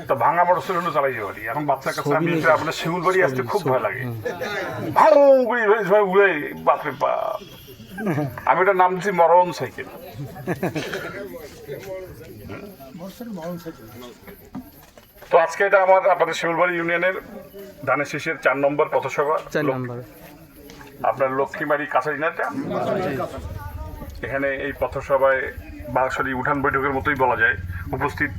তো ভাঙা মোটরসাইকেল চালাই যাওয়া এখন বাচ্চার কাছে আমি আপনার শিউল বাড়ি আসতে খুব ভয় লাগে, ভালো উড়ে বাপরে বাপ। আমি ওটার নাম দিচ্ছি মরণ সাইকেল। তো আজকে এটা আমার আপনাদের শিউলবাড়ি ইউনিয়নের ধানের শীষের 4 নম্বর পথসভা, আপনার লক্ষ্মীবাড়ি কাছারিনাটা। এখানে এই পথসভায় বারাসরি উঠান বৈঠকের মতোই বলা যায়, উপস্থিত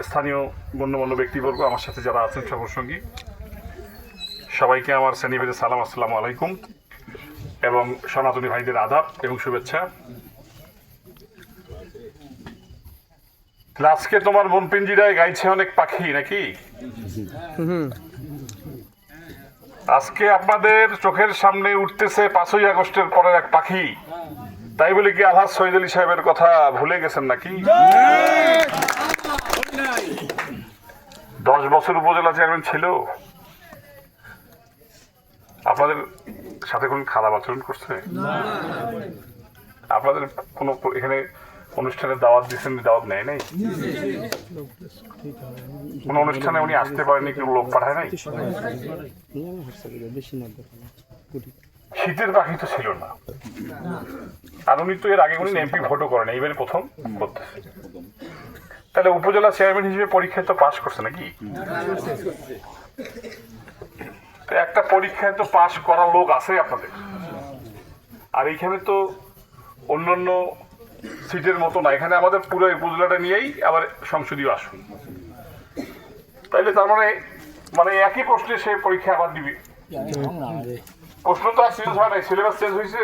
স্থানীয় গণ্যমান্য ব্যক্তিবর্গ, আমার সাথে যারা আছেন সফর সঙ্গী, সবাইকে আমার শ্রেণীভেদে সালাম, আসসালামু আলাইকুম, এবং সনাতনী ভাইদের আদাব এবং শুভেচ্ছা। আজকে তোমার মন পিঞ্জিরায় গাইছে অনেক পাখি নাকি? আজকে আপনাদের চোখের সামনে উঠতেছে 5ই আগস্টের পরের এক পাখি, তাই বলে কি আলহাজ শহীদ আলী সাহেবের কথা ভুলে গেছেন নাকি? 10 বছর উপজেলা চেয়ারম্যান ছিল, আপনাদের সাথে কোন খারাপ আচরণ করছে? আপনাদের কোন এখানে অনুষ্ঠানে দাওয়াত দিচ্ছেন, দাওয়াত নেয় নাই? কোন অনুষ্ঠানে উনি আসতে পারেনি, কেউ লোক পাঠায় নাই? শীতের পাখি তো ছিল না, আর উনি তো এর আগে উনি এমপি ভোটও করেন, এইবারে প্রথম করতেছে। তাহলে উপজেলা চেয়ারম্যান হিসেবে পরীক্ষায় তো পাশ করছে নাকি? একটা পরীক্ষায় তো পাশ করা লোক আছে আপনাদের, আর এইখানে তো অন্যান্য সিটের মতো না, এখানে আমাদের পুরো উপজেলাটা নিয়েই আবার সংসদীয় আসন। তাইলে তার মানে একই প্রশ্নে সে পরীক্ষা আবার দিবে। প্রশ্ন তো আর চেঞ্জ হয় নাই, সিলেবাস চেঞ্জ হয়েছে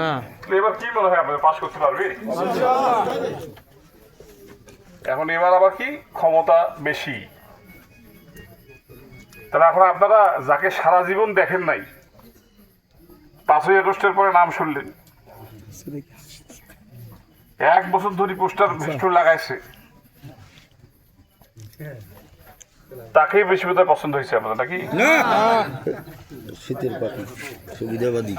না। এবার কি মনে হয় আপনাদের পাশ করতে পারবে? এখন এবার আবার কি ক্ষমতা বেশি, তাহলে এখন আপনারা যাকে সারা জীবন দেখেন নাই, 5ই আগস্টের পরে নাম শুনলেন, 1 বছর ধরে পোস্টার ভেস্টুন লাগাইছে, তাকেই বেশি বোধহয় পছন্দ হয়েছে আপনাদের নাকি? শীতের পাখি সুবিধাবাদী।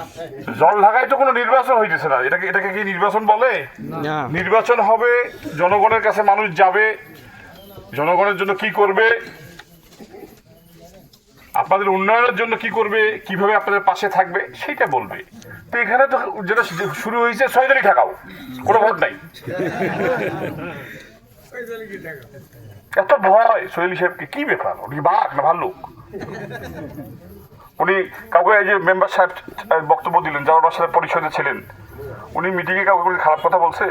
জল ঢাকায় তো কোনো নির্বাচন হইতেছে না, এটাকে কি নির্বাচন বলে? নির্বাচন হবে, জনগণের কাছে মানুষ যাবে, জনগণের জন্য কি করবে, আপনাদের উন্নয়নের জন্য কি করবে, কিভাবে আপনাদের পাশে থাকবে সেটা বলবে। তো এখানে তো যেটা শুরু হয়েছে শহীদালি ঠেকাও, কোনো ভোট নাই। এত ভয় শহীদ সাহেবকে, কি ব্যাপার? উনি বাঘ না ভাল্লুক? উনি কাউকে, এই যে মেম্বার সাহেব বক্তব্য দিলেন, যাওয়ার বাসায় পরিষদে ছিলেন, উনি মিটিংয়ে কাউকে কোনো খারাপ কথা বলছে?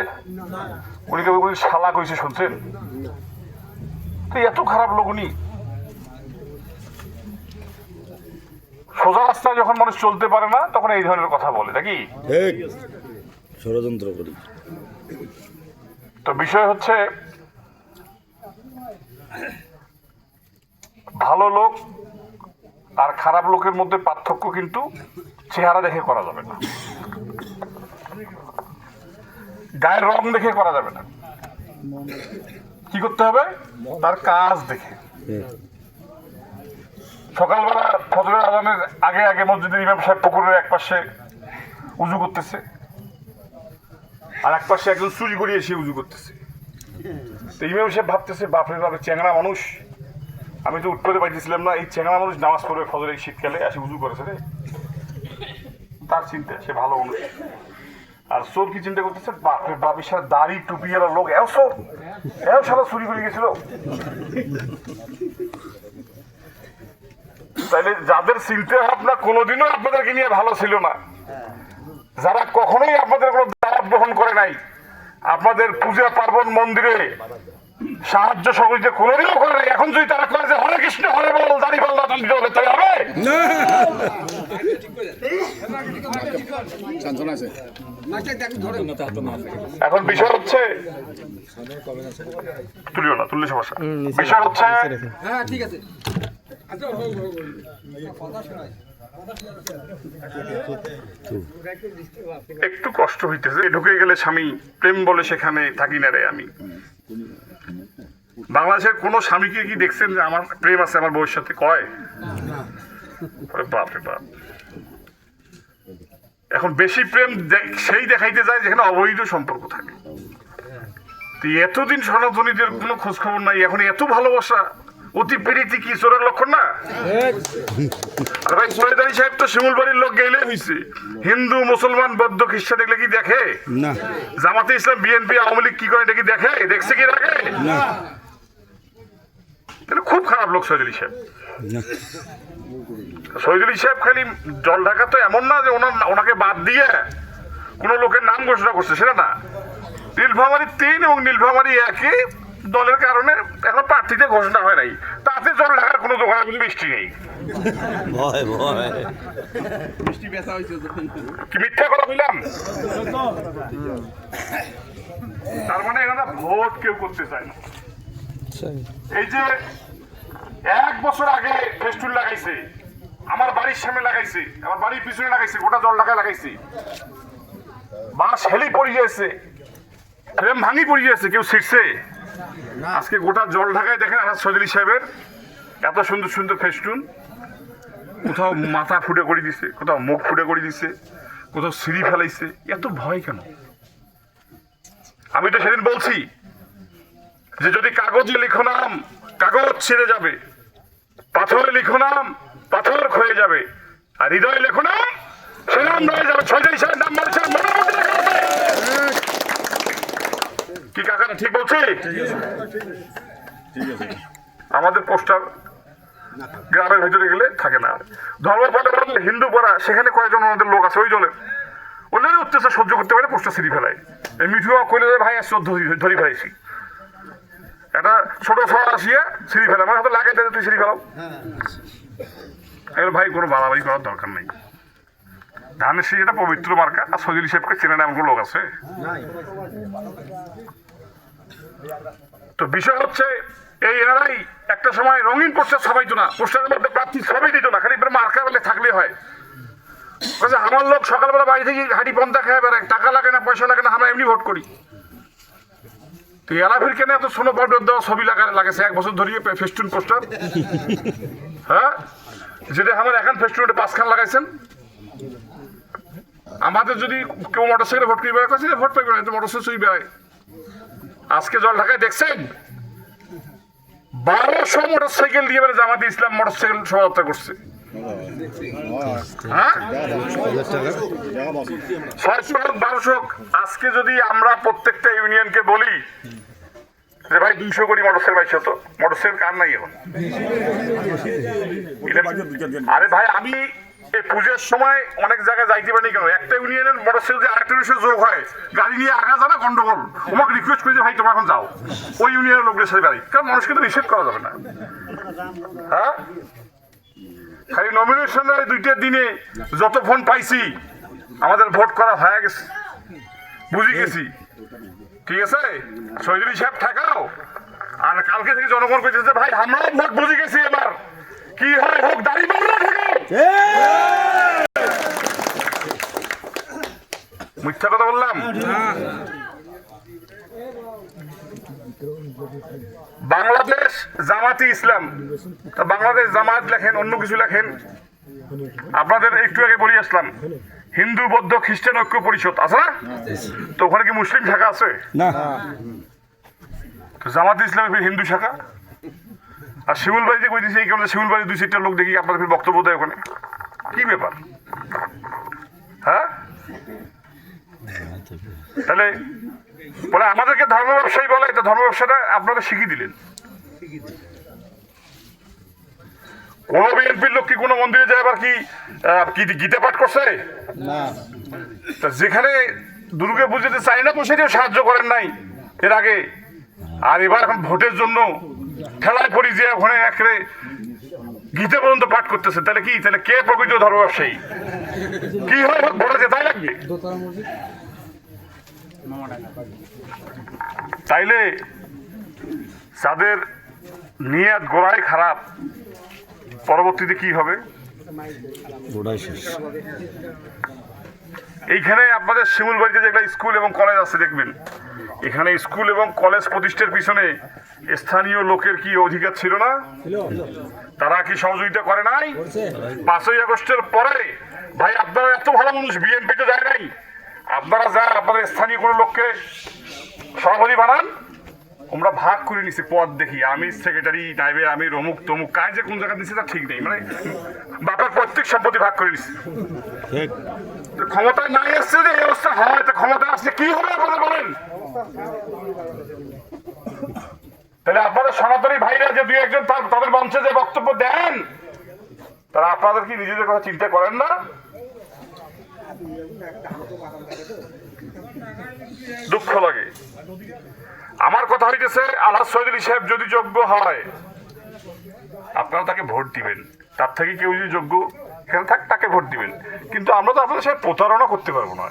উনি কাউকে কোনো শালা কইছে শুনছেন? তো এত খারাপ লোক উনি। সোজা রাস্তায় যখন মানুষ চলতে পারে না, তখন এই ধরনের কথা বলে নাকি? ষড়যন্ত্র করি। তো বিষয় হচ্ছে, ভালো লোক আর খারাপ লোকের মধ্যে পার্থক্য কিন্তু চেহারা দেখে করা যাবে না, গায়ের রং দেখে করা যাবে না। কি করতে হবে? তার কাজ দেখে। সকালবেলা ফজরের আজানের আগে আগে মসজিদের ইমাম সাহেব পুকুরের এক পাশে উজু করতেছে, আর এক পাশে একজন চুরি করিয়ে এসে উজু করতেছে। তো ইমাম সাহেব ভাবতেছে, বাপরে বাপরে চ্যাংড়া মানুষ, আমি তো উঠতে পাইতেছিলাম না, এই চ্যাংড়া মানুষ নামাজ পড়বে ফজরের শীতকালে এসে উজু করেছে রে। তার চিন্তা, সে ভালো মানুষ। আর চোর কি চিন্তা করতেছে, বাপরে বাপ, সারা দাড়ি টুপি এলো লোক, এও চোর, এও সারা চুরি করে গেছিল। তাইলে যাদের চিন্তা ভাবনা কোনোদিনও আপনাদেরকে নিয়ে ভালো ছিল না, যারা কখনোই আপনাদের কোনো দাওয়াত গ্রহণ করে নাই, আপনাদের পূজা পার্বণ মন্দিরে সাহায্য সহযোগিতা কোনোদিনও করে নাই, এখন যদি তারা করে যে হরে কৃষ্ণ হরে বল দাড়ি পাল্লা তাহলে তাই হবে? এখন বিষয় হচ্ছে, তুলিও না, তুললে সমস্যা। বিষয় হচ্ছে, ঠিক আছে, একটু কষ্ট হইতেছে, ঢুকে গেলে স্বামী প্রেম বলে সেখানে থাকি না রে আমি। বাংলাদেশের কোন স্বামীকে কি দেখছেন যে আমার প্রেম আছে আমার বউয়ের সাথে? কয়? বাপরে বাপ। এখন বেশি প্রেম সেই দেখাইতে যায় যেখানে অবৈধ সম্পর্ক থাকে। তো এতদিন সনাতনীদের কোনো খোঁজ খবর নাই, এখন এত ভালোবাসা, অতি প্রীতি কি চোরের লক্ষণ না? আর ভাই সৈয়দ আলী সাহেব তো শিমুলবাড়ির লোক গেলে হয়েছে, হিন্দু মুসলমান বৌদ্ধ খ্রিস্টান দেখলে কি দেখে? না। জামাতে ইসলাম বিএনপি আওয়ামী লীগ কি করে এটা কি দেখে? দেখছে কি আগে? না। তাহলে খুব খারাপ লোক সৈয়দ আলী সাহেব। না। সৈয়দ আলী সাহেব খালি জল ঢাকা তো এমন না যে ওনাকে বাদ দিয়ে কোনো লোকের নাম ঘোষণা করছে, সেটা না। নীলফামারী 3 এবং নীলফামারী 1 দলের কারণে এখন প্রার্থীতে ঘোষণা হয় নাই, তাতে জল ঢাকার কোনো দোকানে কোনো বৃষ্টি নেই। ভয় ভয় কি মিথ্যা কথা বললাম? তার মানে এখানে ভোট কেউ করতে চায় না। এই যে 1 বছর আগে ফেস্টুন লাগাইছে, আমার বাড়ির সামনে লাগাইছে, আমার বাড়ির পিছনে লাগাইছে, গোটা জল ঢাকায় লাগাইছে, বাঁশ হেলি পড়ে গেছে, ফ্রেম ভাঙি পড়ে গেছে, কেউ ছিটছে? আজকে গোটা জল ঢাকায় দেখেন সৈয়দ আলী সাহেবের এত সুন্দর সুন্দর ফেস্টুন, কোথাও মাথা ফুটে করে দিছে, কোথাও মুখ ফুটে করে দিছে, কোথাও সিঁড়ি ফেলাইছে। এত ভয় কেন? আমি তো সেদিন বলছি যে যদি কাগজে লিখো নাম কাগজ ছিঁড়ে যাবে, পাথরে লিখো নাম পাথর ক্ষয়ে যাবে, আর হৃদয়ে লেখো নাম সে নাম রয়ে যাবে। সৈয়দ আলী সাহেবের নাম বলছে, কি কাকা ঠিক বলছি? আমাদের পোস্টার গ্রামের ভেতরে গেলে থাকে না। ধর্মপাল হিন্দু পড়া, সেখানে কয়েকজন আমাদের লোক আছে ওই দলের, ওদের অত্যাচার সহ্য করতে পারে, পোস্টার সিঁড়ি ফেলায়। এই মিঠুয়া কইলে ভাই আসছে ধরি ফেলাইছি, একটা ছোট ফল আসিয়া সিঁড়ি ফেলা, আমার হাতে লাগাই তুই সিঁড়ি ফেলাও। ভাই কোনো বাড়াবাড়ি করার দরকার নেই। ধানের সিঁড়ি এটা পবিত্র মার্কা, আর সৈয়দ আলী সাহেবকে চেনে না এমন কোনো লোক আছে? তো বিষয় হচ্ছে এই এরাই একটা সময় রঙিন পোস্টার ছাপাইতো না, পোস্টারের মধ্যে প্রার্থী সবাই দিত না, খালি মার্কা বলে থাকলে হয়। আমার লোক সকালবেলা বাড়ি থেকে হাঁটি পন্থা খেয়ে বেড়ায়, টাকা লাগে না পয়সা লাগে না, আমরা এমনি ভোট করি। তো এলাফির কেন এত সোনো পাউডার দেওয়া ছবি লাগাছে 1 বছর ধরিয়ে ফেস্টুন পোস্টার? হ্যাঁ, যেটা আমার এখন ফেস্টুন 5 খান লাগাইছেন। আমাদের যদি কেউ মোটরসাইকেলে ভোট করি বেড়াচ্ছে, ভোট পাইবে না, মোটরসাইকেল চুরি বেড়ায়। আজকে জল ঢাকায় দেখছেন 1200 মোটরসাইকেল দিয়ে জামাতে ইসলাম মোটরসাইকেল শোভাযাত্রা করছে। হ্যাঁ, 1200। আজকে যদি আমরা প্রত্যেকটা ইউনিয়নকে বলি যে ভাই 200 কোটি মোটরসাইকেল, 2200, মোটরসাইকেল কার নাই এখন? আরে ভাই, আমি এই পুজোর সময় অনেক জায়গায় যাইতে পারি কেন, একটা ইউনিয়নের মোটরসাইকেল যে আরেকটা ইউনিয়নের যোগ হয়, গাড়ি নিয়ে আগা যাবে গন্ডগোল, তোমাকে রিকোয়েস্ট করি যে ভাই তোমরা এখন যাও ওই ইউনিয়নের লোকদের সাথে বাড়ি, কারণ মানুষকে তো নিষেধ করা যাবে না। হ্যাঁ, খালি নমিনেশনের 2টা দিনে যত ফোন পাইছি, আমাদের ভোট করা হয়ে গেছে, বুঝে গেছি। ঠিক আছে, সৈয়দ আলী সাহেব ঠেকাও, আর কালকে থেকে জনগণ কইতেছে ভাই আমরাও ভোট বুঝে গেছি, এবার কি হয় হোক, দাঁড়িয়ে মিথ্যা কথা বললাম? বাংলাদেশ জামাতি ইসলাম, বাংলাদেশ জামাত লেখেন, অন্য কিছু লেখেন। আপনাদের একটু আগে বলে আসলাম হিন্দু বৌদ্ধ খ্রিস্টান ঐক্য পরিষদ আছে না? তো ওখানে কি মুসলিম শাখা আছে? না। জামাত ইসলামের হিন্দু শাখা। আর শিমুলবাড়িতে কই দিয়েছে, এই কারণে শিমুলবাড়ির 2-4টা লোক দেখি আপনাদের বক্তব্য দেয় ওখানে, কি ব্যাপার? হ্যাঁ, তাহলে বলে আমাদেরকে ধর্ম ব্যবসায়ী বলে, এটা ধর্ম ব্যবসাটা আপনারা শিখিয়ে দিলেন। কোন বিএনপির লোক কি কোনো মন্দিরে যায় আবার কি গীতা পাঠ করছে? যেখানে দুর্গে বুঝতে চাই না সেটাও সাহায্য করেন নাই এর আগে, আর এবার এখন ভোটের জন্য ঠেলায় পড়ি যে ওখানে একেবারে গীতা পর্যন্ত পাঠ করতেছে। তাহলে কি, তাহলে কে প্রকৃত ধর্ম ব্যবসায়ী? কি হয় ভোটে জেতাই লাগবে? তাইলে যাদের নিয়ত গোড়াই খারাপ, পরবর্তীতে কি হবে? এইখানে আপনাদের শিমুলবাড়িতে যেটা স্কুল এবং কলেজ আছে দেখবেন, এখানে স্কুল এবং কলেজ প্রতিষ্ঠার পিছনে স্থানীয় লোকের কি অধিকার ছিল না? তারা কি সহযোগিতা করে নাই? 5ই আগস্টের পরে ভাই আপনারা এত ভালো মানুষ, বিএনপিতে যায় নাই, আপনারা যা আপনাদের স্থানীয় কোনো লোককে সভাপতি বানান, আমরা ভাগ করে নিছি পদ দেখি, আমি সেক্রেটারি নাইবে আমি রমুক তমুক, কাজ যে কোন জায়গা দিচ্ছে তা ঠিক নেই, মানে বাপের প্রত্যেক সম্পত্তি ভাগ করে নিছি। ঠিক। ক্ষমতায় নাই আসছে যে এই অবস্থা হয়, তো ক্ষমতায় আসছে কি হবে আপনারা বলেন? তাহলে আপনাদের সনাতনী ভাইরা যে দুই একজন তাদের মঞ্চে যে বক্তব্য দেন, তারা আপনাদের কি নিজেদের কথা চিন্তা করেন না? দুঃখ লাগে। আমার কথা হইতেছে আলহাজ শহীদ আলী সাহেব যদি যোগ্য হয় আপনারা তাকে ভোট দিবেন, তার থেকে কেউ যদি যোগ্য এখানে থাক তাকে ভোট দিবেন। কিন্তু আমরা তো আপনাদের সাথে প্রতারণা করতে পারবো না,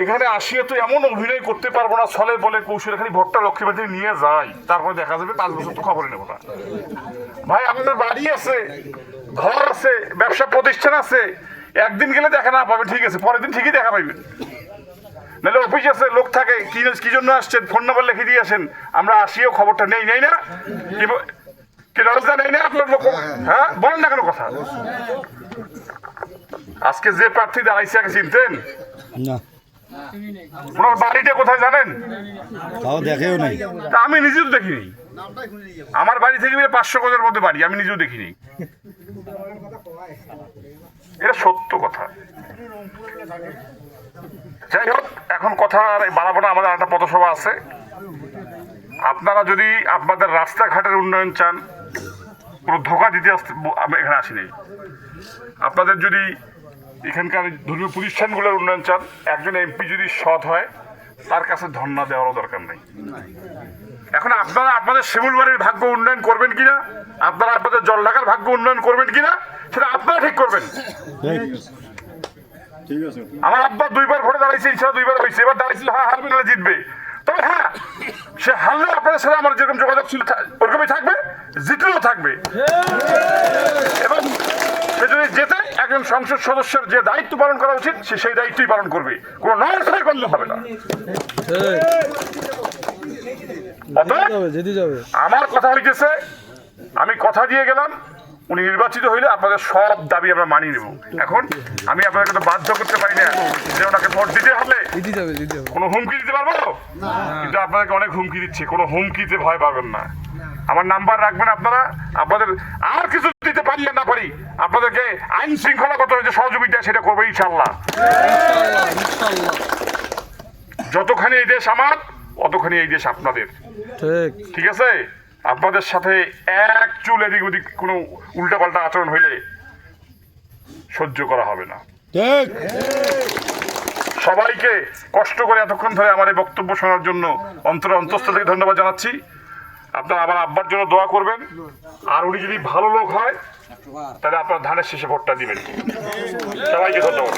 এখানে আসিয়ে তো এমন অভিনয় করতে পারবো না ছলে বলে কৌশলে খালি ভোটটা লক্ষ্মীবাদী নিয়ে যাই, তারপরে দেখা যাবে 5 বছর তো খবরে নেবো না। ভাই আমাদের বাড়ি আছে, ঘর আছে, ব্যবসা প্রতিষ্ঠান আছে, একদিন গেলে দেখা না পাবেন ঠিক আছে, পরের দিন ঠিকই দেখা পাইবেন। নাহলে অফিস আছে, লোক থাকে, কি জন্য আসছেন ফোন নাম্বার লিখে দিয়ে আসেন, আমরা আসিও খবরটা নেই না কি ব্যবস্থা নেই না আপনার লোক? হ্যাঁ বলেন না কেন কথা? আজকে যে প্রার্থী দাঁড়াইছে আগে চিনতেন? না, ওনার বাড়িটা কোথায় জানেন? তাও দেখেও নাই। তা আমি নিজেও দেখিনি, আমার বাড়ি থেকে 500 গজের মধ্যে বাড়ি, আমি নিজেও দেখিনি। এটা সত্য কথা। যাই হোক, এখন কথা আর বাড়াবো না, আমাদের একটা পথসভা আছে। আপনারা যদি আপনাদের রাস্তাঘাটের উন্নয়ন চান, কোনো ধোঁকা দিতে আসতে আমি এখানে আসিনি। আপনাদের যদি এখানকার ধর্মীয় প্রতিষ্ঠানগুলোর উন্নয়ন চান, একজন এমপি যদি সৎ হয় তার কাছে ধর্ণা দেওয়ারও দরকার নেই। এখন আপনারা আপনাদের শিমুলবাড়ির ভাগ্য উন্নয়ন করবেন কিনা, আপনারা আপনাদের জলঢাকার ভাগ্য উন্নয়ন করবেন কিনা, সেটা আপনারা ঠিক করবেন। আমার আব্বা 2বার ভোটে দাঁড়াইছে, ইনশাল্লাহ 2বার হয়েছে, এবার দাঁড়াইছিল হ্যাঁ হারবে না জিতবে। তবে হ্যাঁ, সে হারলে আপনাদের সাথে আমার যেরকম যোগাযোগ ছিল ওরকমই থাকবে, জিতলেও থাকবে। এবং সে যদি জেতে একজন সংসদ সদস্যের যে দায়িত্ব পালন করা উচিত সে সেই দায়িত্বই পালন করবে, কোনো নড়াচড়া করলে হবে না। আমার কথা হইতেছে, আমি কথা দিয়ে গেলাম উনি নির্বাচিত হইলে আপনাদের সব দাবি আমরা মানিয়ে নেব। এখন আমি আপনাদেরকে তো বাধ্য করতে পারি না যে ওনাকে ভোট দিতে হবে, কোনো হুমকি দিতে পারবো, কিন্তু আপনাদেরকে অনেক হুমকি দিচ্ছে, কোনো হুমকিতে ভয় পাবেন না। আমার নাম্বার রাখবেন আপনারা, আপনাদের আর কিছু দিতে পারি না পারি আপনাদেরকে আইন শৃঙ্খলাগত যে সহযোগিতা সেটা করবো ইনশাল্লাহ। যতখানি এই দেশ আমার, অতখানি এই দেশ আপনাদের, ঠিক আছে? আপনাদের সাথে এক চুল এদিক ওদিক কোনো উল্টাপাল্টা আচরণ হইলে সহ্য করা হবে না। সবাইকে কষ্ট করে এতক্ষণ ধরে আমার এই বক্তব্য শোনার জন্য অন্তঃস্থল থেকে ধন্যবাদ জানাচ্ছি। আপনারা আমার আব্বার জন্য দোয়া করবেন, আর উনি যদি ভালো লোক হয় তাহলে আপনারা ধানের শেষে ভোটটা দিবেন। সবাইকে ধন্যবাদ।